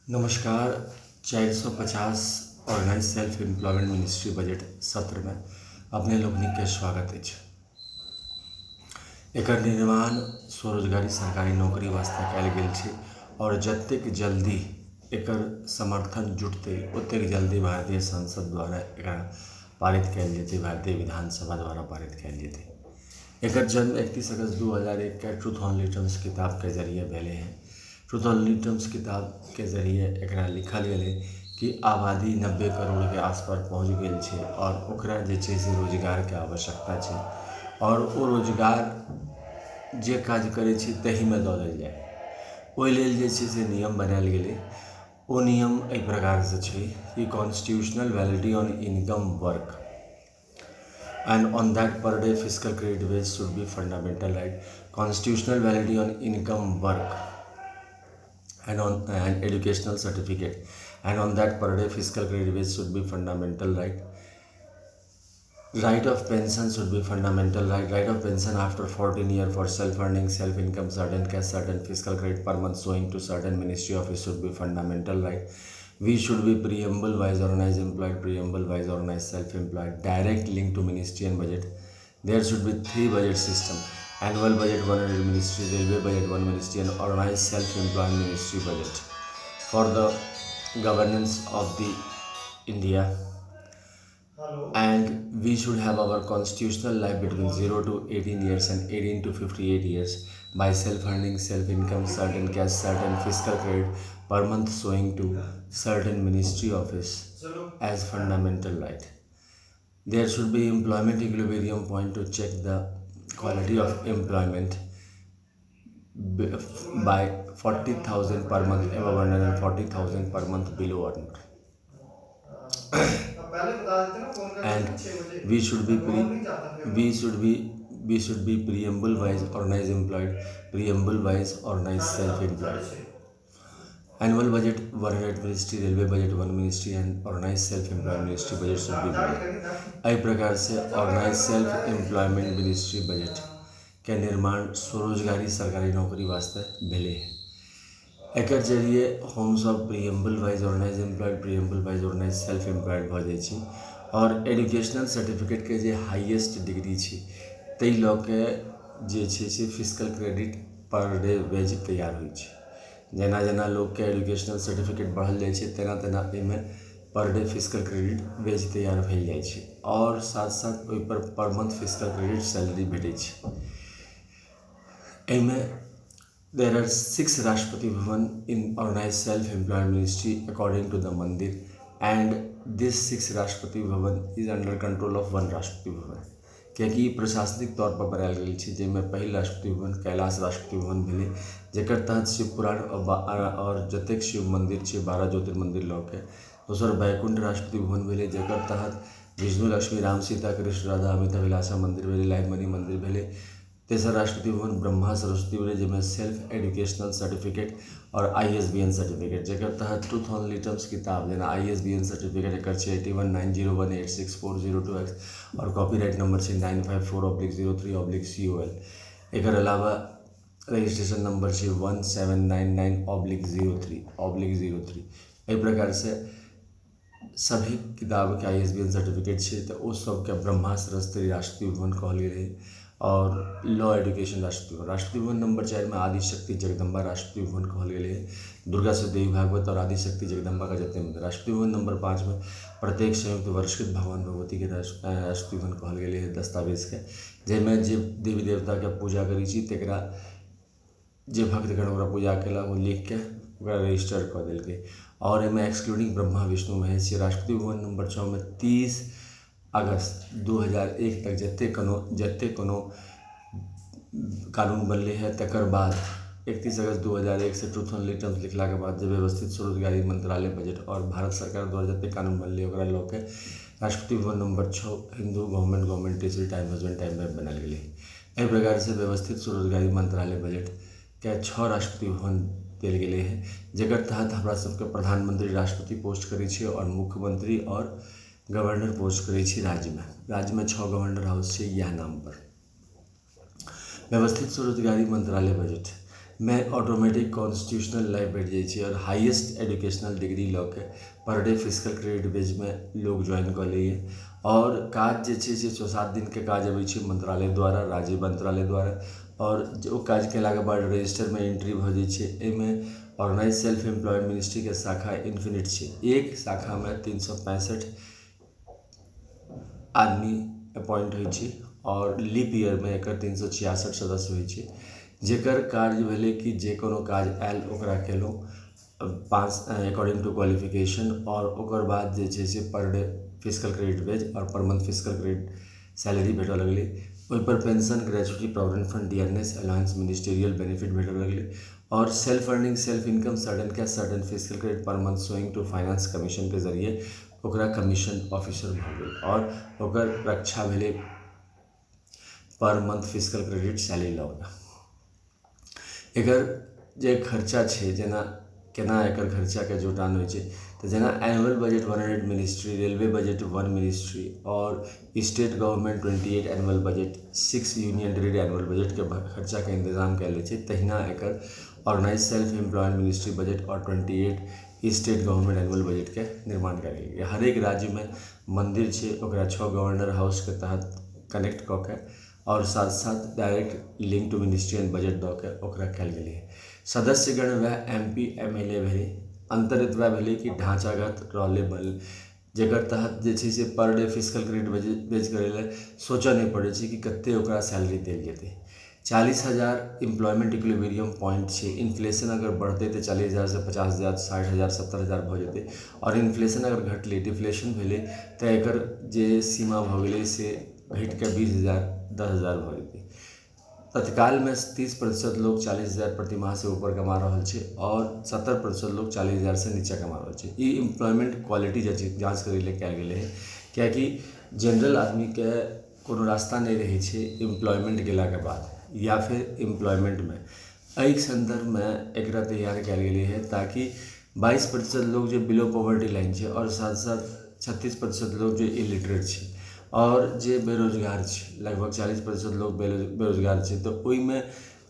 नमस्कार। 450 organise self employment ministry budget सत्र में अपने लोकनिक के स्वागत अछि। एकर निर्माण स्वरोजगारी सरकारी नौकरी वास्ते कयल गेल छै और जतेक जल्दी एकर समर्थन जुटतै ओतेक जल्दी भारतीय संसद द्वारा एकरा पारित कयल जेतै, भारतीय विधानसभा द्वारा पारित कयल जेतै। एकर जन्म 31 अगस्त 2001 के ट्रूथ ओनली टर्म्स किताब के जरिए भेलै है। ट्रूथ ओनली टर्म्स किताब के जरिए एकरा लिखल गेलै कि आबादी 90 करोड़ के आसपास पहुँच गेल छै और ओकरा जे छै से रोजगार के आवश्यकता छै और वो रोजगार जे काज करै छै तहीमे दऽ देल जाय। ओहि लेल जे छै से नियम बनायल गेलै। ओ नियम एहि प्रकार से छै कि constitutional validity on income work and on that per day fiscal credit wage should be fundamental right. Constitutional validity on income work and on an educational certificate and on that per day fiscal credit wage should be fundamental right. Right of pension should be fundamental right. Right of pension after 14 years for self-earning, self-income, certain cash, certain fiscal credit per month showing to certain ministry office should be fundamental right. We should be preamble wise organized employed, preamble wise organized self-employed, direct link to ministry and budget. There should be 3 budget system: annual budget 1 ministry, railway budget 1 ministry, and organized self-employed ministry budget for the governance of the India. And we should have our constitutional life between 0 to 18 years and 18 to 58 years by self-earning, self-income, certain cash, certain fiscal credit per month showing to certain ministry office as fundamental right. There should be employment equilibrium point to check the quality of employment by 40,000 per month above earner and 40,000 per month below earner. And we should be preamble wise organized employed, preamble wise organized self-employed. Annual budget 100 ministry, railway budget 1 ministry, and organized self-employed ministry budget should be given. एहि प्रकार से organise self employment ministry budget के निर्माण स्वरोजगारी सरकारी नौकरी वास्ते भेलै है। एकर जरिए हम सब preamble wise organise employed, preamble wise organise self employed भऽ जाइ छी और एजुकेशनल सर्टिफिकेट के जे हाईएस्ट डिग्री छै ताहि लऽ के जे छै से physical credit per day wage तैयार होइ छै। जेना जेना लोग के एजुकेशनल सर्टिफिकेट बढ़ल जाइ छै तेना तेना एहिमे पर डे फिजिकल क्रेडिट वेज तैयार भेल जाइ छै और साथ साथ ओहि पर मंथ फिजिकल क्रेडिट सैलरी भेटै छै। एहिमे there are 6 Rashtrapati Bhavan in organized self-employed ministry according to the मंदिर, and this 6 Rashtrapati Bhavan is under control of 1 Rashtrapati Bhavan, कियाकि प्रशासनिक तौर पर बनायल गेल छै। जाहिमे पहिल राष्ट्रपति भवन कैलाश राष्ट्रपति भवन भेलै, जेकर तहत शिव पुराण और जतेक शिव मंदिर छै 12 ज्योतिर्मंदिर लऽ के। दोसर बैकुंठ राष्ट्रपति भवन भेलै, जेकर तहत विष्णु, लक्ष्मी, राम, सीता, कृष्ण, राधा, अमिता विलासा मंदिर भेलै, लाइव मनी मंदिर भेलै। तेसर राष्ट्रपति भवन ब्रह्मा सरस्वती भेलै, जाहिमे सेल्फ एजुकेशनल सर्टिफिकेट और ISBN सर्टिफिकेट, जेकर तहत ट्रूथ ओनली टर्म्स किताब जेना ISBN सर्टिफिकेट एकर छै 8190186402X और कॉपीराइट नंबर छै 954/03/COL। एकर अलावा रजिस्ट्रेशन नंबर छै 1799/03/03। एहि प्रकार से सभी किताब के ISBN सर्टिफिकेट छै तो उस सब के ब्रह्मा सरस्वती राष्ट्रपति भवन कहल गेलै और law education Rashtrapati Bhavan number 4 में आदिशक्ति जगदम्बा राष्ट्रपति भवन कहल गेलै है। दुर्गा से देवी भागवत और आदिशक्ति जगदम्बा का जतने मंदिर। राष्ट्रपति भवन नंबर 5 में प्रत्येक संयुक्त वर्षकृत भगवान भगवती के राष्ट्रपति भवन कहल गेलै है दस्तावेज के, जाहिमे जे देवी देवता के पूजा करै छी तेकरा जे भक्तगण ओकरा पूजा केला वो लिख के ओकरा रजिस्टर कऽ देलकै। और एहिमे एक्सक्लूडिंग ब्रह्मा विष्णु महेश राष्ट्रपति भवन नंबर 6 में 30 अगस्त 2001 तक जते कोनो कानून बनले है तकर बाद 31 अगस्त 2001 से ट्रूथ ओनली टर्म्स लिखला के बाद जब व्यवस्थित स्वरोजगारी मंत्रालय बजट और भारत सरकार द्वारा जते कानून बनले ओकरा लऽ के Rashtrapati Bhavan number 6 Hindu government territory time husband time में बनाल गेलै। एहि प्रकार से व्यवस्थित स्वरोजगारी मंत्रालय बजट के 6 राष्ट्रपति भवन देल गेलै है, जेकर तहत हमरा सबके प्रधानमंत्री राष्ट्रपति पोस्ट करै छै और मुख्यमंत्री और गवर्नर पोस्ट करै छै राज्य में 6 गवर्नर हाउस छै इएह नाम पर। व्यवस्थित स्वरोजगारी मंत्रालय बजट में ऑटोमेटिक कॉन्स्टिट्यूशनल लाइफ बैठ जाए और हाईएस्ट एजुकेशनल डिग्री लऽ के पर डे फिजिकल क्रेडिट बेज में लोग ज्वाइन कर लिए और काज जे 6 दिन के काज अबै छै मंत्रालय द्वारा, राज्य मंत्रालय द्वारा, और जो काज केला के बाद रजिस्टर में एंट्री भ जाए छै। एहिमे ऑर्गेनाइज सेल्फ एम्प्लॉयड मिनिस्ट्री के शाखा इन्फिनिट छै। एक शाखा में 365 आदमी अपॉइंट होइ छै और लीप ईयर में एकर 366 सदस्य होइ छै, जेकर कार्य भेलै कि जे कोनो काज आयल ओकरा केलहुँ 5 अकॉर्डिंग टू क्वालिफिकेशन, और ओकर बाद जे छै से पर डे फिजिकल क्रेडिट बेज और per month physical credit salary भेटऽ लगलै। ओहि पर pension, gratuity, provident fund, DNS, allowance, ministerial benefit भेटऽ लगलै। और self earning, self income, certain cash, certain physical credit per month sowing to finance commission के जरिए ओकरा कमीशन ऑफिसर भऽ गेल और ओकर रक्षा भेलै पर मंथ फिजिकल क्रेडिट सैलरी लऽ कऽ। एकर जे खर्चा छै, जेना केना एकर खर्चा के जुटान होइ छै, तो जेना annual budget 100 ministry, railway budget 1 ministry और state government 28 annual budget, 6 union territory annual budget के खर्चा के इंतजाम कयल छै, तहिना एकर organise self employed ministry budget और 28 स्टेट गवर्नमेंट एनुअल बजट के निर्माण कयल गेल। हर एक राज्य में मंदिर छै, ओकरा 6 गवर्नर हाउस के तहत कनेक्ट कऽ के और साथ साथ direct link to ministry and budget दऽ के ओकरा कयल गेलै है। सदस्यगण वह MP MLA भेलै। अंतर एतबा भेलै कि ढांचागत रहलै बल, जेकर तहत जे छै से पर डे फिजिकल क्रेडिट बेज करै लेल सोचऽ नहीं पड़ै छै कि कते ओकरा सैलरी देल जेतै। 40,000 एम्प्लॉयमेंट इक्विलिब्रियम पॉइंट छै। इन्फ्लेशन अगर बढ़तै तो 40,000 से 50,000, 60,000, 70,000 भऽ जेतै, और इन्फ्लेशन अगर घटलै, डिफ्लेशन भेलै, तो एकर जे सीमा भऽ गेलै से घटि के 20,000, 10,000 भऽ जेतै। तत्काल में 30% लोग 40,000 प्रति माह से ऊपर कमा रहा है और 70% लोग 40,000 से नीचा कमा रहा है। ये एम्प्लॉयमेंट क्वालिटी जाँच करे ले कयल गेलै है, कियाकि जनरल आदमी के कोनो रास्ता नहीं रहे छै एम्प्लॉयमेंट गेला के बाद या फिर एम्प्लॉयमेंट में। एहि संदर्भ में एकरा तैयार कयल गेलै है ताकि 22% लोग जो बिलो पॉवर्टी लाइन छै और साथ साथ 36% लोग जो इलिटरेट छै और जे बेरोजगार छै, लगभग 40% लोग बेरोजगार छै, तो ओहि में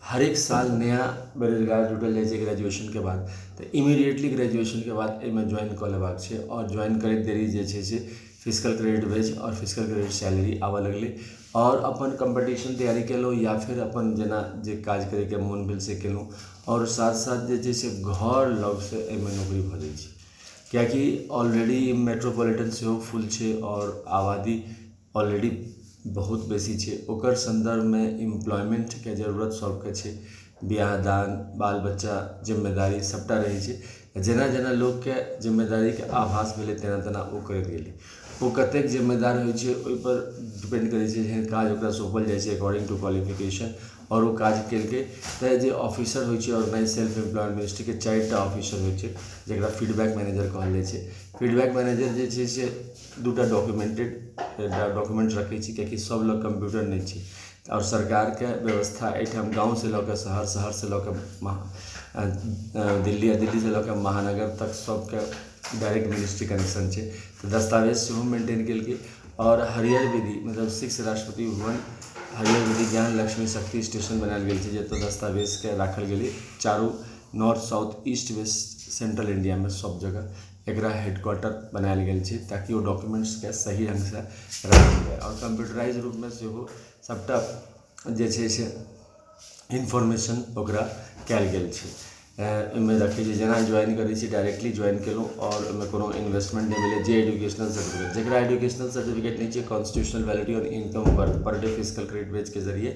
हर एक साल नया बेरोजगार जुटल जाइ छै ग्रेजुएशन के बाद। तो इमीडिएटली ग्रेजुएशन के बाद एहिमे ज्वाइन कऽ लेबाक छै और ज्वाइन करैत देरी जे छै से फिजिकल क्रेडिट बेज और फिजिकल क्रेडिट सैलरी आबऽ लगलै और अपन कंपटीशन तैयारी केलहुँ या फिर अपन जेना जे काज करे के मोन भेल से केलहुँ और साथ साथ जे छै से घर लग से एहिमे नौकरी भऽ जाइ छै, कियाकि ऑलरेडी मेट्रोपॉलिटन सेहो फुल छै और आबादी ऑलरेडी बहुत बेसी छै। ओकर संदर्भ में एम्प्लॉयमेंट के जरूरत सबके छै। बियाह दान, बाल बच्चा, जिम्मेदारी सबटा रहै छै। जेना जेना लोग के जिम्मेदारी के आभास भेलै तेना तेना ओ करैत गेलै। ओ कतेक जिम्मेदार होइ छै ओहि पर डिपेंड करै छै। जेहन काज ओकरा सौंपल जाइ छै अकॉर्डिंग टू क्वालिफिकेशन और वो काज केलकै तऽ जे ऑफिसर होइ छै ऑर्गेनाइज सेल्फ एम्प्लॉयड मिनिस्ट्री के 4टा ऑफिसर होइ छै, जेकरा फीडबैक मैनेजर कहल जाइ छै। फीडबैक मैनेजर जे छै से 2टा डॉक्यूमेंट रखै छै, कियाकि सब लग कंप्यूटर नहीं छै और सरकार के व्यवस्था एहिठाम गाँव से लऽ के शहर, शहर से लऽ के दिल्ली, दिल्ली से लऽ के महानगर तक सबके डायरेक्ट मिनिस्ट्री कनेक्शन छै। तो दस्तावेज सेहो मेंटेन केलकै और हरियर विधि मतलब 6 राष्ट्रपति भवन हरियर विधि ज्ञान लक्ष्मी शक्ति स्टेशन बनायल गेल छै, जतऽ दस्तावेज के राखल गेलै चारू north, south, east, west, central India में सब जगह एकरा हेडक्वार्टर बनायल गेल छै ताकि वो डॉक्यूमेंट्स के सही ढंग से राखल जाए और कंप्यूटराइज रूप में सेहो सबटा जे छै से इन्फॉर्मेशन ओकरा कयल गेल छै। एहिमे रखै छै जेना ज्वाइन करै छी डायरेक्टली ज्वाइन केलहुँ और ओहिमे कोनो इन्वेस्टमेंट नहीं मिले। जे एजुकेशनल सर्टिफिकेट, जकरा एजुकेशनल सर्टिफिकेट नहीं छै, कॉन्स्टिट्यूशनल वैलिडिटी और income per day physical credit wage के जरिए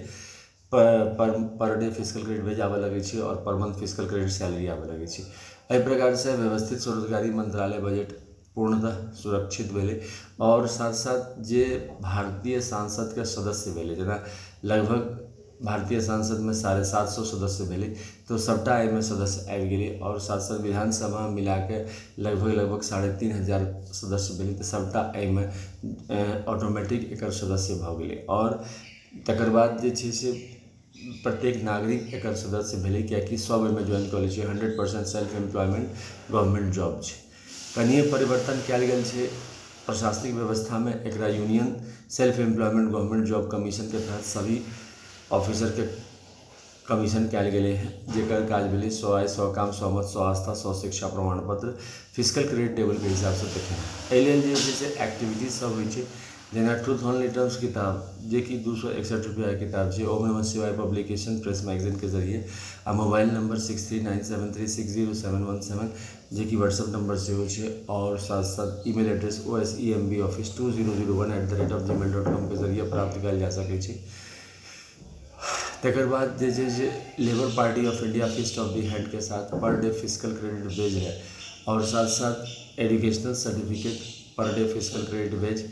पर डे फिजिकल क्रेडिट बेज आबऽ लगै छै और per month physical credit salary आबऽ लगै छै। एहि प्रकार से व्यवस्थित स्वरोजगारी मंत्रालय बजट पूर्णतः सुरक्षित भेलै और साथ साथ जे भारतीय सांसद के सदस्य भेलै, जेना लगभग भारतीय संसद में 750 सदस्य भेलै, तो सबटा एहिमे सदस्य आबि गेलै और साथ साथ विधानसभा मिला के लगभग 3,500 सदस्य भेलै, तो सबटा एहिमे ऑटोमेटिक एकर सदस्य भऽ गेलै और तकर बाद जे छै से प्रत्येक नागरिक एकर सदस्य भेलै, कियाकि सब एहिमे ज्वाइन कऽ लै छै। 100% सेल्फ एम्प्लॉयमेंट गवर्नमेंट जॉब छै। कनिए परिवर्तन कयल गेल छै प्रशासनिक व्यवस्था में। एकरा union self employment government job commission के तहत सभी ऑफिसर के कमीशन कयल गेलै है, जेकर काज भेलै 100 आय 100 काम 100 मत 100 आस्था 100 शिक्षा प्रमाण पत्र फिजिकल क्रेडिट टेबल के हिसाब से देखें। एहि लेल जे छै से एक्टिविटीज सब होइ छै, जेना ट्रूथ ओनली टर्म्स किताब जे कि 261 रुपया के किताब छै, ओम नमः शिवाय पब्लिकेशन प्रेस मैगजीन के जरिए, आ मोबाइल नंबर 6397360717 जे कि व्हाट्सएप नंबर से हो छै, और साथ साथ ईमेल एड्रेस osembaoffice2001@gmail.com के जरिए प्राप्त कयल जा सकै छै। तकर बाद जे छै से Labour Party of India fist of the hand के साथ पर डे फिजिकल क्रेडिट वेज है, और साथ साथ educational certificate per day physical credit wage,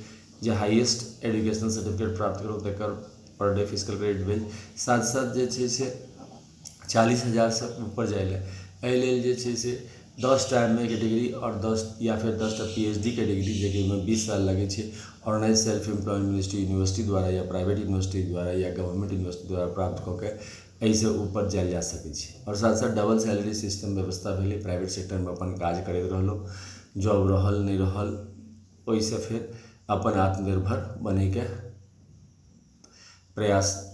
जे हाईएस्ट एजुकेशनल सर्टिफिकेट प्राप्त करो तकर पर डे फिजिकल क्रेडिट वेज, साथ साथ जे छै से 40,000 से ऊपर जाए। एहि लेल जे छै से 10टा MA के डिग्री और 10 या फिर 10टा PhD के डिग्री जेकि में 20 साल लगे छै, organise self employed ministry university द्वारा या प्राइवेट यूनिवर्सिटी द्वारा या गवर्नमेंट यूनिवर्सिटी द्वारा प्राप्त कऽ के एहिसँ ऊपर जायल जा सकै छै। और साथ साथ डबल सैलरी सिस्टम व्यवस्था भेलै, प्राइवेट सेक्टर में अपन काज करैत रहलहुँ, जॉब रहल नहीं रहल, ओहिसँ फिर अपन आत्मनिर्भर बने के प्रयास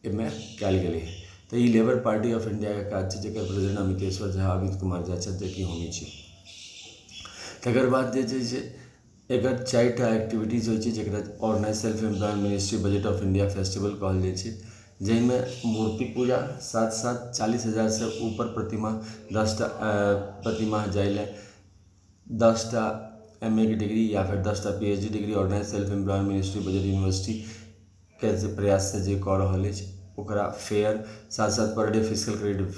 में कयल गेलै है। तो ये लेबर पार्टी ऑफ इंडिया के काज छै, जेकर प्रेसिडेंट अमितेश्वर झा अमित कुमार झा छथि, जे कि होमी छै। तकर बाद जे छै से एकर 4टा एक्टिविटीज होइ छै, जकरा organise self employed ministry budget of India festival कहल जाइ छै, जाहिमे मूर्ति पूजा, साथ साथ 40,000 से ऊपर प्रतिमा 10टा प्रतिमा जाइले, 10टा MA की डिग्री या फिर 10टा PhD degree organise self employed ministry budget university के प्रयास से जे कऽ रहल अछि ओकरा फेयर, साथ साथ पर डे फिजिकल क्रेडिट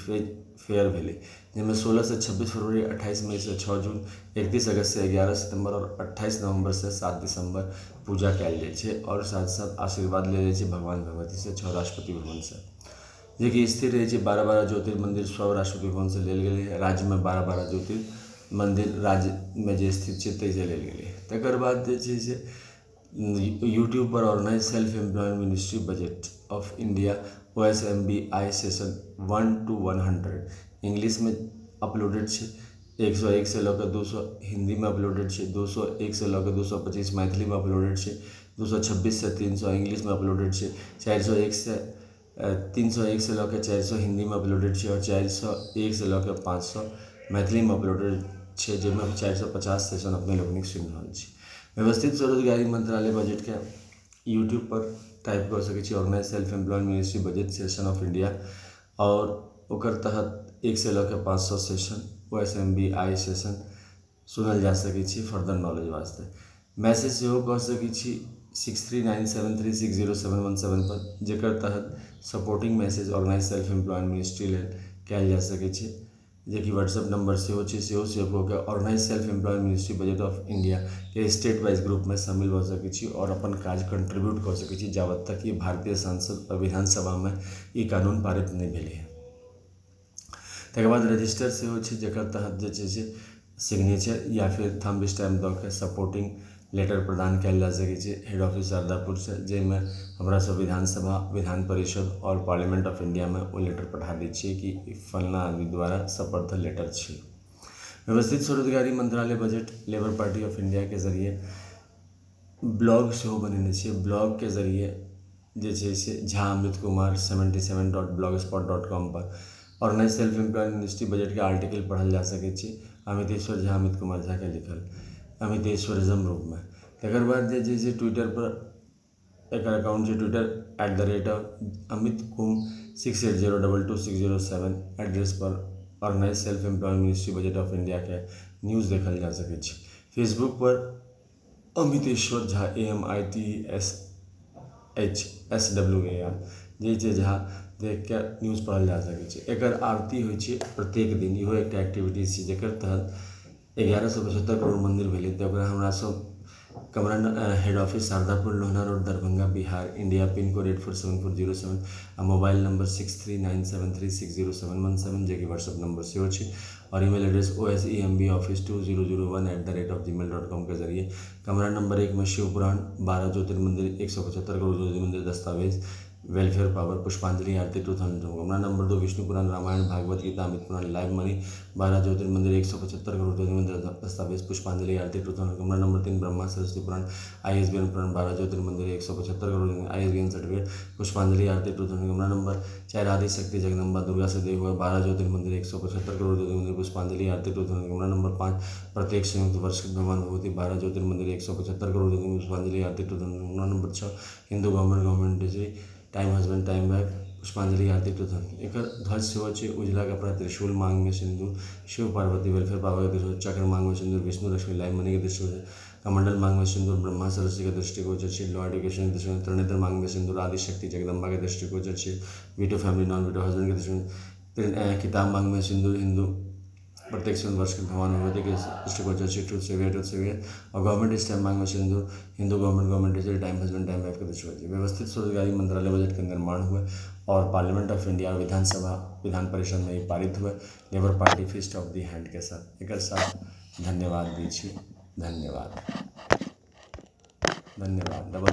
फेयर भेलै, जिसमें 16 से 26 फरवरी, 28 मई से 6 जून, 31 अगस्त से 11 सितंबर और 28 नवंबर से 7 दिसंबर पूजा कयल जाइ छै, और साथ साथ आशीर्वाद लेल जाइ छै भगवान भगवती से 6 राष्ट्रपति भवन से, जे कि स्थिर रहै छै। 12 ज्योतिर्मंदिर सब राष्ट्रपति भवन से लेल गेलै, राज्य में 12 ज्योतिर्मंदिर राज्य में जे स्थित छै ताहिसँ लेल गेलै। तकर बाद जे छै से यूट्यूब पर organise self employed ministry budget of India OSMBI session 1 to 100 English में अपलोडेड है, 101 से लऽ 200 हिंदी में अपलोडेड है, 201 से लऽ 225 मैथिली में अपलोडेड है, 226 से 300 इंग्लिश में अपलोडेड है, 301 से लऽ 400 हिंदी में अपलोडेड है, और 401 से लऽ 500 मैथिली में अपलोडेड है, जाहिमे 450 सेशन अपने लोकनिक सुनि रहल छी। व्यवस्थित स्वरोजगारी मंत्रालय बजट के यूट्यूब पर टाइप कर सकै छी, organise self employed ministry budget session of India, और ओकर तहत 1 से लऽ 500 सेशन OSMBI सेशन सुनल जा सकै छी फर्दर नॉलेज वास्ते। मैसेज सेहो कऽ सकै छी 6397360717 पर, जेकर तहत supporting message organise self employed ministry लेल कयल जा सकै छै, जे कि व्हाट्सएप नंबर सेहो छै, सेव कऽ organise self employed ministry budget of India के स्टेट वाइज ग्रुप में शामिल भऽ सकै छी, और अपन काज कंट्रीब्यूट कऽ सकै छी जाबत तक ये भारतीय संसद और विधानसभा में ई कानून पारित नहीं भेलै है। तकर बाद रजिस्टर सेहो छै, जेकर तहत जे छै से सिग्नेचर या फिर थंब स्टैम्प दऽ के सपोर्टिंग लेटर प्रदान कयल जा सकै छै हेड ऑफिस शारदापुर से, जाहिमे हमरा सब विधानसभा, विधान परिषद और पार्लियामेंट ऑफ इंडिया में वो लेटर पठा दै छियै कि फलना आदमी द्वारा सपर्द लेटर छै। व्यवस्थित स्वरोजगारी मंत्रालय budget labour Party of India के जरिए ब्लॉग सेहो बनेने छै, ब्लॉग के जरिए जे छै से झा अमित कुमार 77.blogspot.com पर organise self employed ministry budget के आर्टिकल पढ़ल जा सकै छै, अमितेश्वर झा अमित कुमार झा के लिखल अमितेश्वरिज्म रूप में। तकर बाद जे छै से ट्विटर पर एकर अकाउंट छै, Twitter@amitkum68022607 एड्रेस पर organise self employed ministry budget of India के न्यूज़ देखल जा सकै छै। फेसबुक पर अमितेश्वर झा AMITESHSWAR जे छै झा देख के न्यूज़ पढ़ल जा सकै छै। एकर आरती होइ छै प्रत्येक दिन, इहो एकटा एक्टिविटीज छै, जेकर तहत 1175 करोड़ मंदिर भेलै, तऽ ओकरा हमरा सब कमरा head office Shardapur Lohna road Darbhanga Bihar India pin code 847407 आ मोबाइल नंबर 6397360717 जे कि व्हाट्सएप नंबर सेहो छै, और ईमेल एड्रेस osembaoffice2001@gmail.com के जरिए कमरा नंबर 1 में शिव पुराण 12 ज्योतिर्मंदिर 175 करोड़ ज्योतिर्मंदिर दस्तावेज वेलफेयर पावर पुष्पांजलि आरती 2000 कमरा नंबर 2 विष्णु पुराण रामायण भागवत गीता अमित पुराण लाइव मनी 12 ज्योतिर्मंदिर 175 करोड़ ज्योतिर्मंदिर दस्तावेज पुष्पांजलि आरती 2000 कमरा नंबर 3 ब्रह्मा सरस्वती पुराण ISBN पुराण 12 ज्योतिर्मंदिर 175 करोड़ ISBN सर्टिफिकेट पुष्पांजलि आरती 2000 कमरा नंबर 4 आदि शक्ति जगदम्बा दुर्गा से देव 12 ज्योतिर्मंदिर 175 करोड़ ज्योतिर्मंदिर पुष्पांजलि आरती 2000 कमरा नंबर 5 प्रत्येक संयुक्त वर्ष भगवान भगवती 12 ज्योतिर्मंदिर 175 करोड़ ज्योतिर्मंदिर पुष्पांजलि आरती 2000 कमरा number 6 Hindu government degree time husband time bag पुष्पांजलि आरती 2000 एक ध्वज सेवा छे उजला कपड़ा त्रिशूल मांग में सिंदूर शिव पार्वती वेलफेयर पावर के त्रिशूल चक्र मांग में सिंदूर विष्णु लक्ष्मी लाइव मनी के दृष्टिगोचर कमंडल मांग में सिंदूर ब्रह्मा सरस्वती के दृष्टिगोचर छे लॉ एडुकेशन के दृष्टिगोचर त्रिनेत्र मांग में सिंदूर आदि शक्ति जगदम्बा के दृष्टिगोचर छे veto family non veto husband के दृष्टिगोचर किताब मांग में सिंदूर हिंदू प्रत्येक वर्ष के भगवान भगवती के दृष्टिगोचर छे ट्रूथ सेवियर और गवर्नमेंट स्टैम्प मांग में सिंदूर Hindu government digital time husband time wife के दृष्टिगोचर व्यवस्थित स्वरोजगारी मंत्रालय बजट के निर्माण हुए और पार्लियामेंट ऑफ इंडिया विधानसभा विधान परिषद में पारित हुए labour party fist of the hand के साथ एक साथ धन्यवाद दीजिए धन्यवाद।